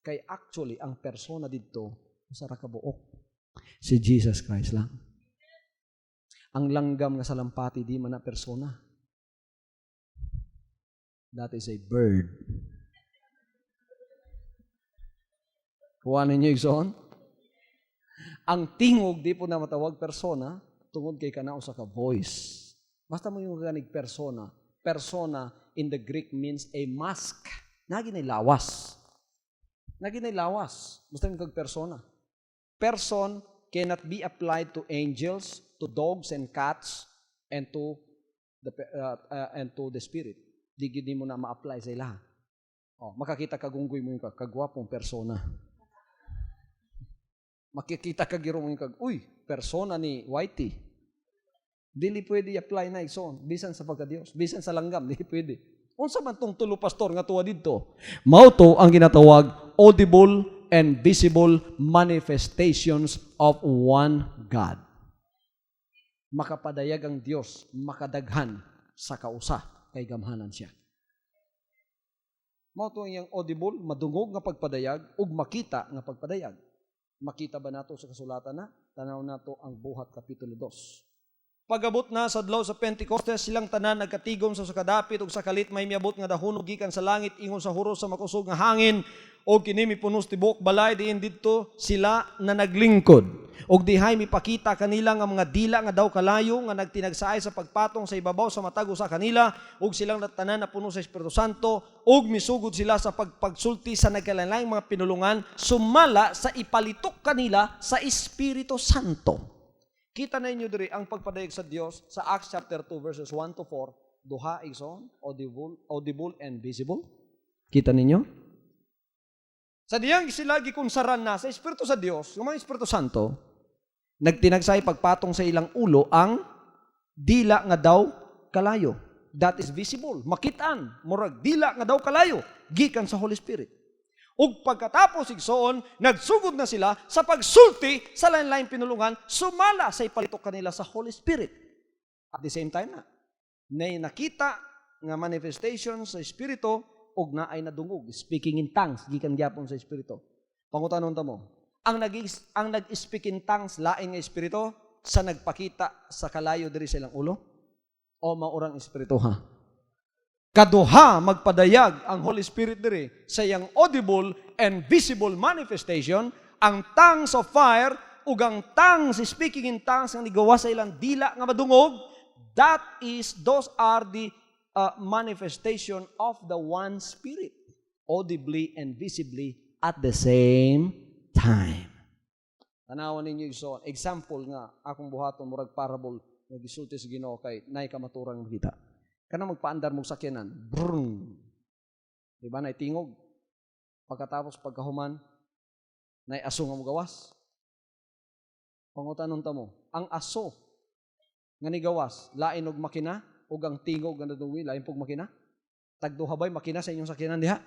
Kay actually ang persona didto sa rakabuok si Jesus Christ lang. Ang langgam nga sa lampati di man na persona. That is a bird. Kuha ninyo igsoon? Ang tingog di po na matawag persona tungod kay kanao sa ka voice. Basta mo yung ganig persona. Persona in the Greek means a mask. Naginay lawas. Naginay lawas. Basta yung kag persona. Person cannot be applied to angels, to dogs and cats, and to the spirit. Di mo na ma-apply sa ila. Oh, makakita kagunggoy mo yung kagwapong persona. Makikita kagiro mo yung persona ni Whitey. Dili pwede i-apply na igsoon. Bisan sa pagka-Dios. Bisan sa langgam. Dili pwede. Unsa man tong tulo pastor nga tuwa dito? Mao to ang ginatawag audible and visible manifestations of one God. Makapadayag ang Dios, makadaghan sa kausa kay gamhanan siya. Mao to iyang audible, madungog nga pagpadayag ug makita nga pagpadayag. Makita ba nato sa kasulatan na? Tanaw nato ang Buhat Kapitulo 2. Pag-abot na sa adlaw sa Pentecostes, silang tanan nagkatigom sa kadapit ug sa kalit may miabot nga dahonog gikan sa langit ingon sa huros sa makusog nga hangin og kini mipunos tibuok balay diin didto sila na naglingkod. Og dihay mipakita kanila nga mga dila nga daw kalayo nga nagtinagsaay sa pagpatong sa ibabaw sa matag usa kanila ug silang tanan na puno sa Espiritu Santo ug misugod sila sa pagsulti sa nagkalain-laing mga pinulungan sumala sa ipalitok kanila sa Espiritu Santo. Kita na inyo diri ang pagpadayag sa Dios sa Acts chapter 2 verses 1 to 4, duha igsoon, audible and visible. Kita ninyo? Sa diyang sila gikunsaran na sa Espiritu sa Dios, yung mga Espiritu Santo, nagtinagsay pagpatong sa ilang ulo ang dila nga daw kalayo. That is visible. Makitaan. Murag dila nga daw kalayo. Gikan sa Holy Spirit. Ug pagkatapos igsoon, nagsugod na sila sa pagsulti sa lain-lain pinulungan, sumala sa ipalitok kanila sa Holy Spirit. At the same time na, nakita nga manifestation sa Espiritu, ug naay nadungog, speaking in tongues, gikan gyapon sa Espiritu. Pangutanon ta mo, ang nag-speak in tongues, lain nga Espiritu, sa nagpakita sa kalayo diri sa ilang ulo, o maurang Espiritu ha? Kaduha magpadayag ang Holy Spirit diri sa iyang audible and visible manifestation, ang tongues of fire ug ang tongues, speaking in tongues ang nigawa sa ilang dila nga madungog. Those are the manifestation of the one Spirit, audibly and visibly at the same time. Tanawan ninyo iso, example nga akong buhaton murag parable nga gisulti sa Ginoo kay nay kamaturang makita. Kana magpaandar mong sakyanan, brrrr. Diba, naitingog. Pagkatapos, pagkahuman, naiaso nga mo gawas. Pangutanon ta mo, ang aso nga ni gawas, lain og makina, ug ang tingog nga nadungwi, lain pog makina. Tagduha ba'y makina sa inyong sakyanan diha?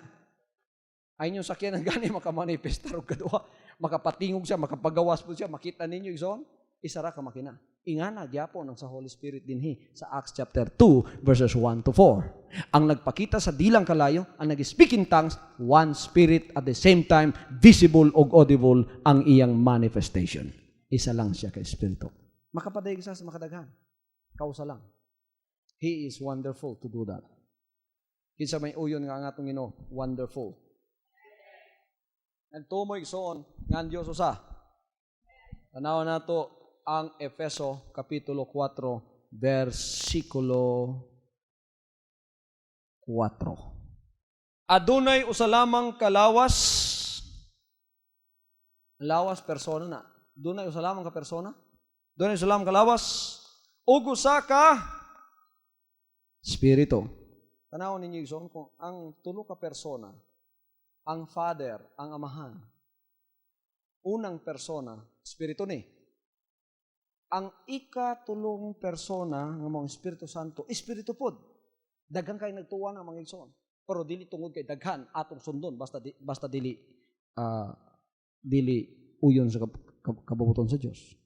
Ay inyong sakyanan gani makamanifestar og kaduha. Makapatingog siya, makapagawas po siya, makita ninyo igsoon, isara ka makina. Ingana gyapon ang sa Holy Spirit dinhi sa Acts chapter 2 verses 1 to 4. Ang nagpakita sa dilang kalayo, ang nag-speak in tongues, one Spirit at the same time, visible og audible ang iyang manifestation. Isa lang siya ka Espiritu. Makapadayag sa makadaghan. Kausa lang. He is wonderful to do that. Kinsa may uyon nga ang atong Ginoo, wonderful. And tumoy igsoon nga ang Dios usa. Tanawan nato ang Efeso Kapitulo 4, versikulo 4. Adunay usa lamang kalawas, lawas persona na. Dunay usa lamang ka persona, dunay usa lamang kalawas, ug usa ka Espiritu. Tanawon ninyo igsoon kung ang tulo ka persona, ang Father, ang Amahan, unang persona, Espiritu ni. Ang ikatulong persona ng mga Espiritu Santo, Espiritu pod. Daghan kay nagtuwa na mga igsoon. Pero dili tungod kay daghan atong sundon basta dili uyon sa kabubuton sa Dios.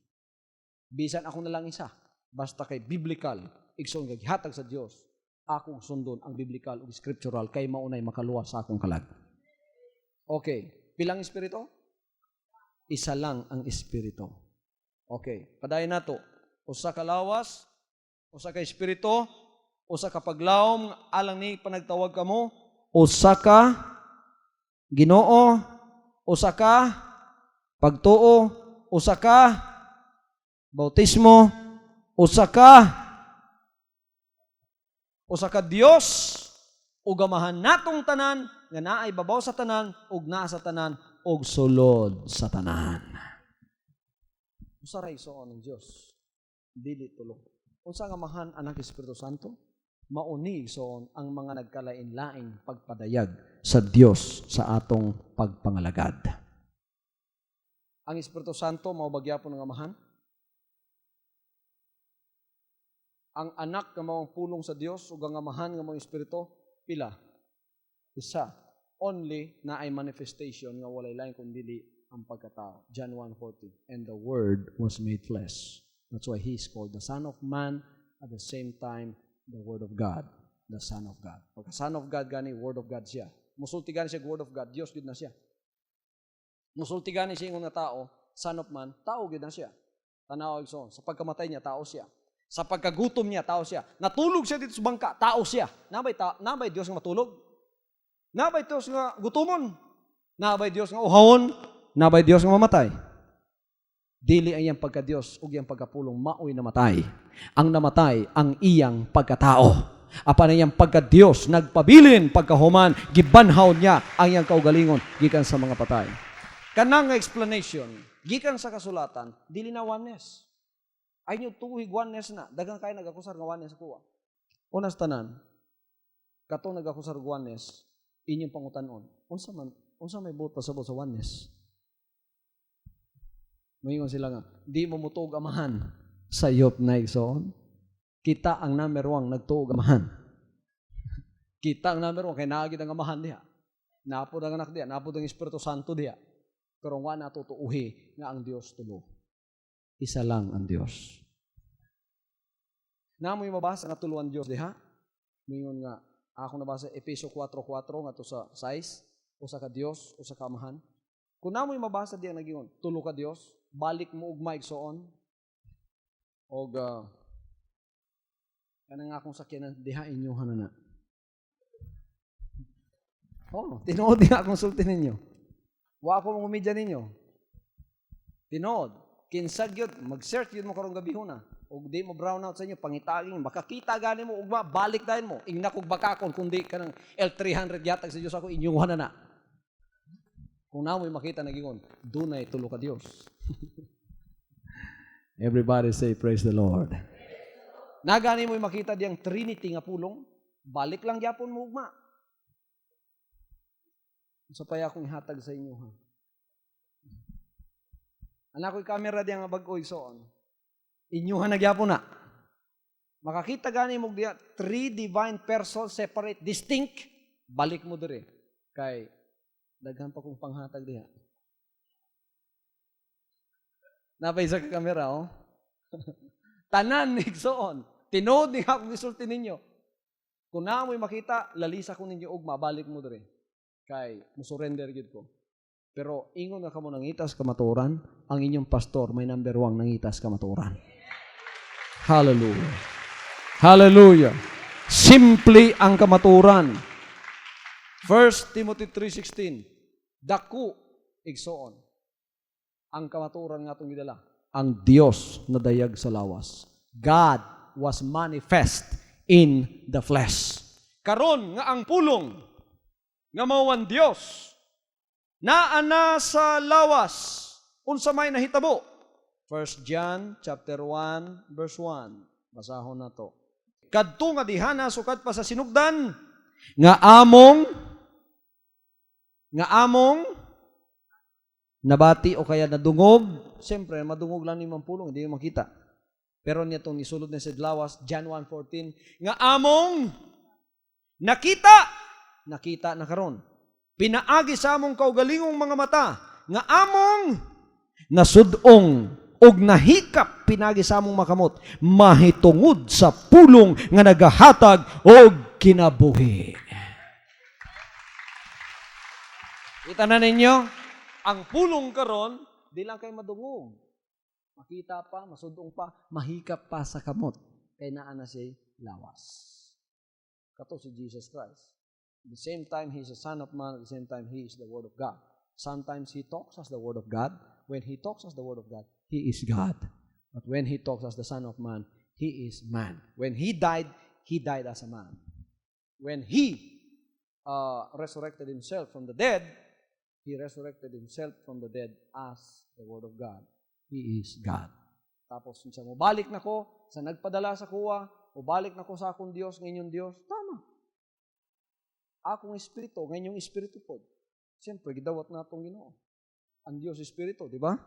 Bisan ako na lang isa, basta kay biblical igsoon kay gihatag sa Dios, akong sundon ang biblical ug scriptural kay maunay makaluwas sa akong kalag. Okay, pilang espiritu? Isa lang ang espiritu. Okay, padayon nato. Usa ka lawas, usa ka espiritu, usa ka paglawom alang ni panagtawag kamo, usa ka Ginoo, usa ka pagtuo, usa ka bautismo, usa ka Dios, ug amahan natong tanan nga naay babaw sa tanan ug naa sa tanan ug sulod sa tanan. Usa ra igsoon ang Dios, dili tulo. Unsa nga amahan anak Espiritu Santo? Mauni igsoon ang mga nagkalain-laing pagpadayag sa Dios sa atong pagpangalagad. Ang Espiritu Santo mao bagyapon ng amahan? Ang anak nga mao pulong sa Dios ug ang amahan nga mao espiritu pila? Isa. Only na ay manifestation nga walay lain kundi ang pagkatao. John 1:40. And the Word was made flesh. That's why He is called the Son of Man, at the same time the Word of God, the Son of God. Pagka Son of God gani, Word of God siya. Musulti gani siya Word of God, Dios gid na siya. Musulti gani siya nga tao, Son of Man, tao gid na siya. Tanaw igsoon, sa pagkamatay niya tao siya. Sa pagkagutom niya tao siya. Natulog siya dito sa bangka, tao siya. Nabay Dios nga matulog? Nabay Dios nga gutomon? Nabay Dios nga uhawon? Nabay Dios nga mamatay? Dili ang iyang pagka-Dios ug iyang pagkapulong maoy namatay. Ang namatay ang iyang pagkatao. Apan ang iyang pagka-Dios nagpabilin pagkahuman, gibanhaw niya ang iyang kaugalingon gikan sa mga patay. Kanang explanation gikan sa kasulatan dili na oneness. Ay nyo tuwig oneness na. Dagang kayo nagakusar ng oneness kuha. Unas tanan, katong nagakusar ng oneness, inyong pangutanon. Unsa man, unsa may buot pasabot sa oneness? Moingon sila nga, di mo mutuog amahan sa iyop na igsoon. Kita ang number 1 nagtuog amahan. Kita ang number 1 kay naagid ang amahan diha. Napod ang anak diha, napod ang Espiritu Santo diha. Pero wa na tutuuhi nga ang Dios tulo. Isa lang ang Dios. Namoy mabasa nga tuluan Dios diha. Mingon nga ako nabasa Efeso 4:4 nga to sa 6, usa ka Dios, usa ka amahan. Kung namoy mabasa diha nagingon, tulo ka Dios, balik mo ug maigsoon. Og kanang akong sakyanan diha inyohan na. Oh, tinuod nga akong sulti ninyo. Wa ako mangumidya ninyo. Tinuod, kinsag yun, mag-search yun mo karong gabihon na. O di mo brown out sa inyo, pangitaging, makakita gani mo, ugma, balik dahil mo, ingna kog bakakon, kundi ka ng L300 yatag sa Diyos ako, inyuhan na na. Kung na mo'y makita nagingon, dunay tulo ka Diyos. Everybody say, praise the Lord. Nagani mo'y makita diyang Trinity nga pulong, balik lang yapon mo, ugma. Sa paya akong ihatag sa inyo, ha? Anak ko'y camera diya nga bag-oy soon. Inyuhan nagyapon na. Makakita gani mo diya, 3 divine persons, separate, distinct, balik mo dire. Kay, daghan pa kong panghatag diya. Napaisa ka camera, oh? Tanan, nigsoon. Tinood ni akong isulti ninyo. Kung na mo'y makita, lalisa ko ninyo, ugma, balik mo dire. Kay, musurrender yun ko. Pero ingon nga kamo nangitas kamaturan, ang inyong pastor may number 1 nangitas kamaturan. Hallelujah. Hallelujah. Simply ang kamaturan. 1 Timothy 3:16. Daku igsoon. Ang kamaturan nga itong gidala. Ang Diyos na dayag sa lawas. God was manifest in the flesh. Karon nga ang pulong nga mauwan Diyos naana sa lawas unsa may nahitabo. 1 John chapter 1 verse 1. Basahon na to. Kadto nga dihana sukad pa sa sinugdan nga among nabati o kaya nadungog. Siyempre, madungog lang ni mampulong, hindi mo makita. Pero niya itong nisulod na sa lawas, John 1:14, nga among nakita na karon. Pinaagi sa among kaugalingong mga mata, nga among nasudong og nahikap pinagi sa among makamot, mahitungod sa pulong nga nagahatag og kinabuhi. Kita na ninyo, ang pulong karon di lang kay madungog. Makita pa, masudong pa, mahikap pa sa kamot. Kay naa na siya lawas. Kato si Jesus Christ. At the same time, He is the Son of Man. At the same time, He is the Word of God. Sometimes He talks as the Word of God. When He talks as the Word of God, He is God. But when He talks as the Son of Man, He is man. When He died as a man. When He resurrected Himself from the dead, He resurrected Himself from the dead as the Word of God. He is God. Tapos, siya mo, balik na ko sa nagpadala sa kuwa, o balik na ko sa akong Diyos, ngayong Diyos. Tama. Akong Espiritu, ngayong Espiritu po. Siyempre, gidawat na itong Ginoo. Ang Diyos Espiritu, di ba?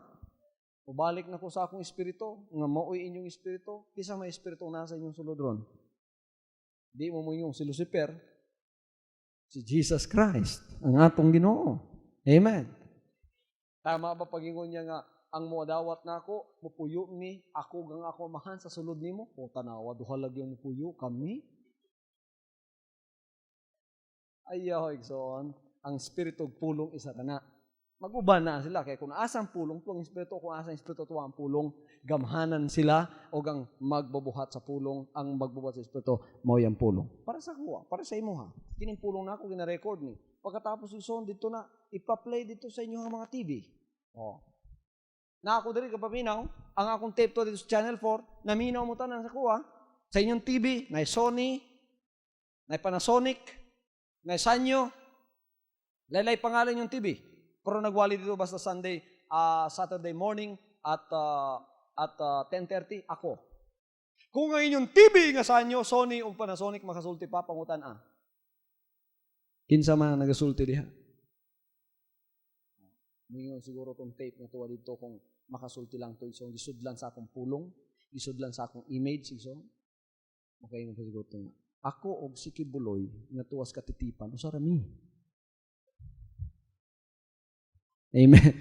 O balik na ko sa akong Espiritu, nga maoy inyong Espiritu, isa may Espiritu nasa inyong sulod ron. Di mo inyong si Lucifer, si Jesus Christ, ang atong Ginoo. Amen. Tama ba pagingon niya nga, ang muadawat na ako, mupuyo ni, ako gang ako mahan sa sulod nimo, o tanawa, duhalag yung mupuyo kami. Ayaw, igsoon, ang Espiritu pulong isa na. Mag-uban na sila, kaya kung asang pulong, tuwang Espiritu, kung asang Espiritu, tuwang pulong, gamhanan sila, o gang magbabuhat sa pulong, ang magbabuhat sa Espiritu, mo yung pulong. Para sa kuha, para sa imo ha. Kining pulong na ako, gina-record ni. Pagkatapos ison, dito na, ipa-play dito sa inyo mga TV. O. Na ako diri kapaminaw, ang akong tape to dito sa Channel 4, naminaw mo tanan sa kuha, sa inyong TV, na Sony, na Panasonic, na Sanyo, laylay pangalan yung TV. Pero nagwali dito basta Saturday morning at 10:30, ako. Kung ngayon yung TV nga Sanyo, Sony o Panasonic, makasulti pa, pangutan Kinsa man nagasulti diha. Mingon siguro tong tape na tuwa dito kung makasulti lang to iso. Gisudlan sa akong pulong, gisudlan sa akong image iso. Okay, mo siguro to. Ako og si Kibuloy nga tuwas katitipan usa rami. Amen.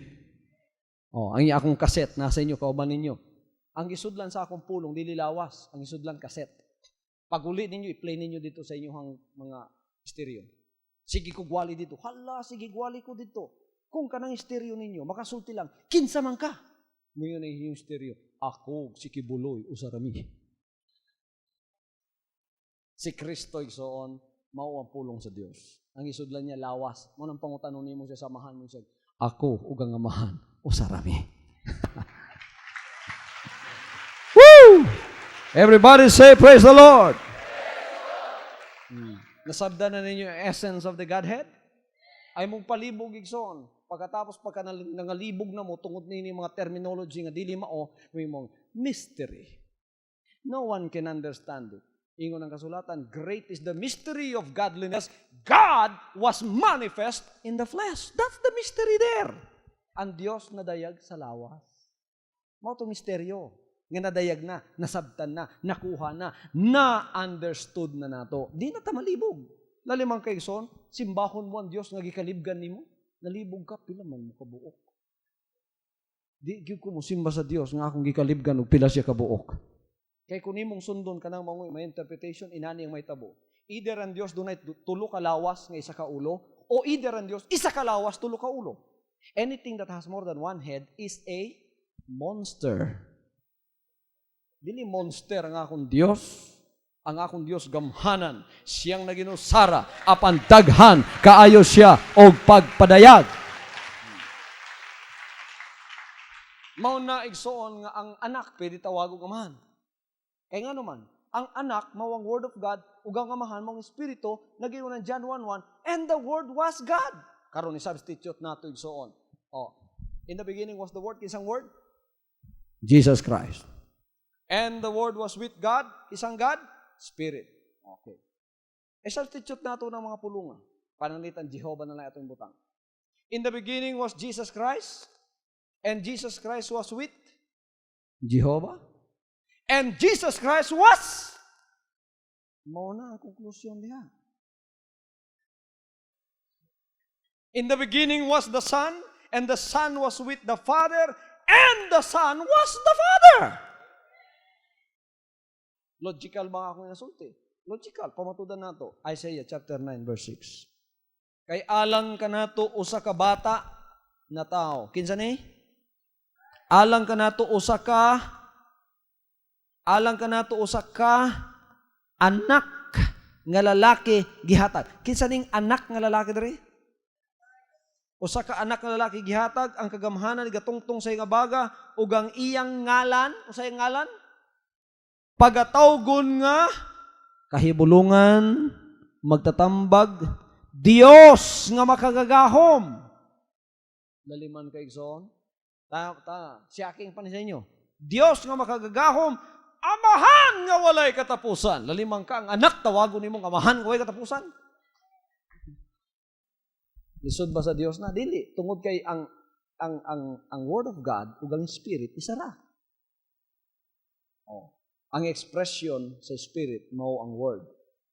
Oh, ang akong kaset nasa inyo kauban ninyo. Ang gisudlan sa akong pulong dili lawas, ang gisudlan kaset. Pag-uli ninyo i-play ninyo dito sa inyong mga stereo. Sige ko gwali dito. Hala, sige gwali ko dito. Kung kanang stereo ninyo, makasulti lang. Kinsa man ka. Ngayon ay yung stereo. Ako si Kibuloy usa rami. Si Kristo igsoon, mao ang pulong sa Dios. Ang isudlan niya lawas. Mo nang pangutanon nimo siya samahan mo siya. Ako ug ang amahan usa rami. Woo! Everybody say praise the Lord. Nasabdan na ninyo yung essence of the Godhead? Ay mong palibog igsoon. Pagkatapos pagka nangalibog na mo tungod nini mga terminology nga dili mao, may mong mystery. No one can understand it. Ingon ang kasulatan, great is the mystery of godliness. God was manifest in the flesh. That's the mystery there. Ang Diyos nadayag sa lawas. Mao to misteryo. Nga nadayag na, nasabtan na, nakuha na, na-understood na nato. Di na ta malibog. Lalimang kay son, simbahon mo ang Diyos nga gikalibgan nimo. Nalibog ka, pila man mo kabuok. Di gyud ko mo simba sa Diyos nga akong gikalibgan ug pila siya kabuok. Kay kung imong sundon ka ng mga interpretation, inani ang may tabo. Either ang Diyos dunay tulo ka lawas nga isa ka ulo, o either ang Diyos isa ka lawas, tulo ka ulo. Anything that has more than one head is a monster. Dili monster ang akong Diyos. Ang akong Diyos gamhanan. Siyang naginusara, apan daghan, kaayo siya, og pagpadayag. Mao na igsoon nga ang anak pwede tawagog amahan. Kaya nga naman, ang anak, mawang word of God, ugang amahan, mawang espiritu, nagiwan ng John 1:1, and the word was God. Karon ni substitute nato igsoon. Oh, in the beginning was the word, isang word? Jesus Christ. And the word was with God, isang God? Spirit. Okay. Substitute nato ng mga pulungan. Pananglitan, Jehovah na lang itong butang. In the beginning was Jesus Christ, and Jesus Christ was with Jehovah. And Jesus Christ was. Mao na ang konklusyon diha. In the beginning was the Son, and the Son was with the Father, and the Son was the Father. Logical ba akong nasulti? Logical. Pamatudan nato. Isaiah chapter 9 verse 6. Kay alang ka nato usa ka bata na tao. Kinsa ni? Alang ka nato usa ka anak nga lalaki gihatag. Kinsa ning anak nga lalaki diri? Usa ka anak nga lalaki gihatag, ang kagamhanan gatungtong sa nga baga ug ang iyang ngalan, usa iyang ngalan? Pagatawgon nga kahibulungan, magtatambag, Dios nga makagagahom. Laliman kay igsoon. Siya aking panin sa inyo. Dios nga makagagahom, amahan nga walay katapusan. Lalimang ka, ang anak tawagon nimong amahan nga walay katapusan. Lisod ba sa Dios na? Dili. Tungod kay ang Word of God ug ang Spirit isara. Oh. Ang expression sa Spirit mao ang Word.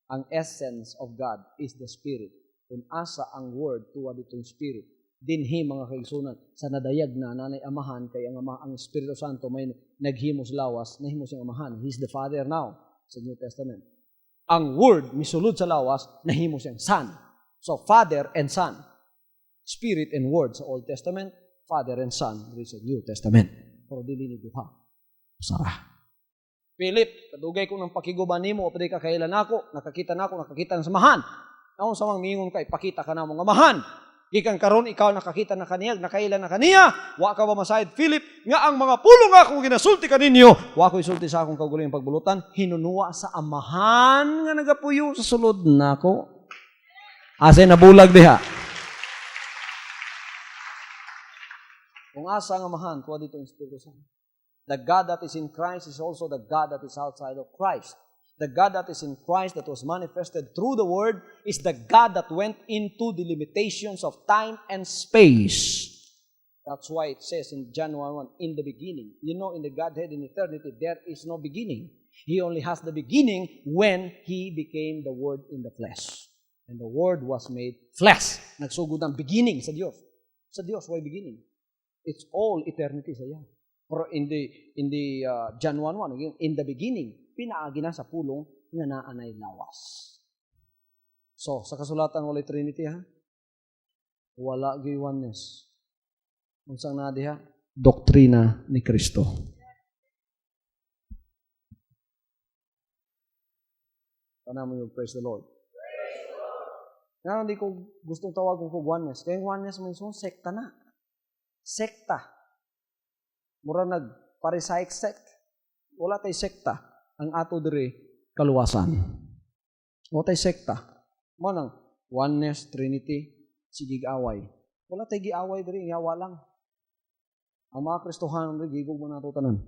Ang essence of God is the Spirit. Kung asa ang Word tuwa ditong Spirit, dinhi mga kaigsunan sa nadayag na nanay amahan kay ang Espiritu Santo may naghimos lawas, nahimos ang amahan. He's the Father now sa New Testament. Ang Word misulod sa lawas, nahimos ang Son. So Father and Son. Spirit and Word sa Old Testament, Father and Son sa New Testament. Pero dili ni duha. Sarah. Philip, kadugay ko ng pakiguban nimo, pwede ka kailan ako, nakakita ng samahan. Naon sa mga mingon ka, ipakita ka na mong amahan. Gikan karon ikaw nakakita na kaniya, nakailan na kaniya, wa ka ba masayad, Philip, nga ang mga pulong akong ginasulti kaninyo, wa ko isulti sa akong kaguling pagbulutan, hinunuwa sa amahan nga nagapuyo sa sulod nako. Asa nabulag diha. Kung asa ang amahan, kuha dito ang Espiritu Santo. The God that is in Christ is also the God that is outside of Christ. The God that is in Christ that was manifested through the Word is the God that went into the limitations of time and space. That's why it says in John 1:1, in the beginning. You know, in the Godhead in eternity, there is no beginning. He only has the beginning when He became the Word in the flesh. And the Word was made flesh. Nagsugod ang beginning sa Diyos. Sa Diyos, why beginning? It's all eternity sa iya. Pero in the John 1:1, in the beginning, pinaagi na sa pulong nga naanay lawas. So, sa kasulatan walay Trinity ha? Wala gyud oneness. Unsang na diha? Doktrina ni Kristo. Paano mo yung praise the Lord? Nga hindi ko gustong tawagan ko oneness. Kaya yung oneness mo yung sekta na. Sekta. Mura nag-parisaic sect. Wala tayo sekta. Ang ato dire kaluwasan. Wala tayo sekta. Mo nang oneness, Trinity, sigig away. Wala tayo giaway dire, yawa lang. Ang mga Kristohanon dire gigog man nato tanan.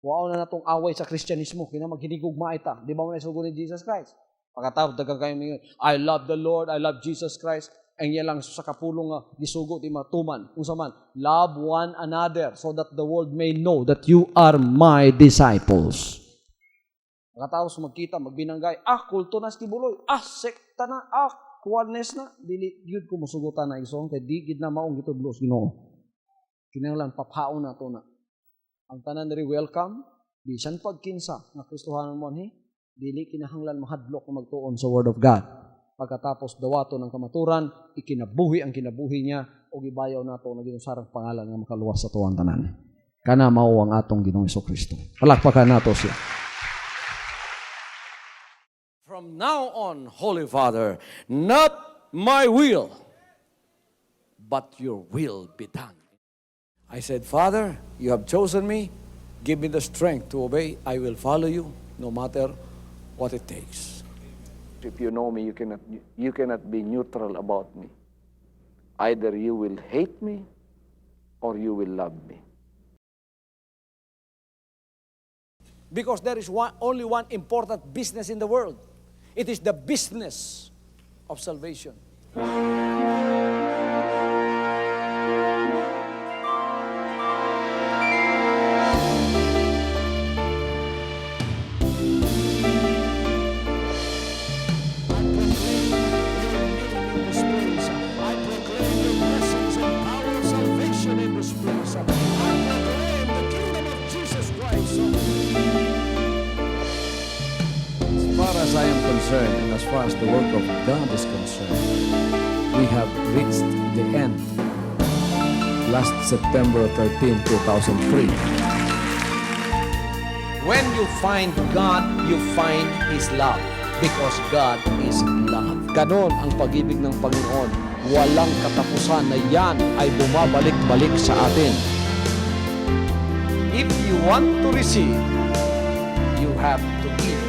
Wow na natong away sa Kristyanismo, kina maghinigugma ita. Di ba mo naisugo ni Jesus Christ? Pagkatapos dagang kayo mingon, I love the Lord, I love Jesus Christ. Ang iya lang sa kapulong nga gisugo ti matuman. Unsa man, love one another so that the world may know that you are my disciples. Pagkatapos magkita, magbinanggay, kulto na stibuloy, sekta na, oneness na, dili yun ko musugutan na isong, kaya di gid na maong gitudlos Ginoo. Kinahanglan papaon na to na. Ang tanan diri welcome, bisan pagkinsa nga Kristohanon mo dili kinahanglan mahadlok na magtuon sa Word of God. Pagkatapos dawato ng kamaturan, ikinabuhi ang kinabuhi niya o gibayaw nato na ginusarang pangalan nga makaluwas sa tuwang tanan. Kana mao ang atong Ginoong Kristo. Palakpakan nato siya. From now on, Holy Father, not my will, but your will be done. I said, Father, you have chosen me. Give me the strength to obey. I will follow you no matter what it takes. If you know me, you cannot be neutral about me. Either you will hate me or you will love me. Because there is only one important business in the world. It is the business of salvation. As I am concerned, and as far as the work of God is concerned, we have reached the end. Last September 13, 2003. When you find God, you find His love. Because God is love. Ganon ang pag-ibig ng Panginoon. Walang katapusan na yan ay bumabalik-balik sa atin. If you want to receive, you have to give.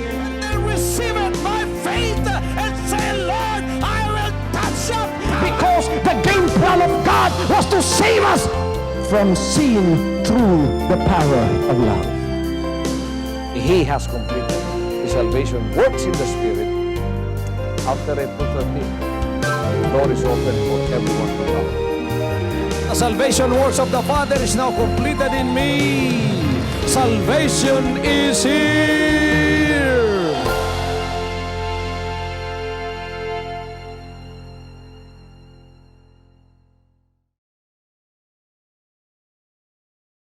Receive it by faith and say, Lord, I will touch up. Because the game plan of God was to save us from sin through the power of love. He has completed. His salvation works in the Spirit. After April 13, the door is open for everyone to come. The salvation works of the Father is now completed in me. Salvation is here.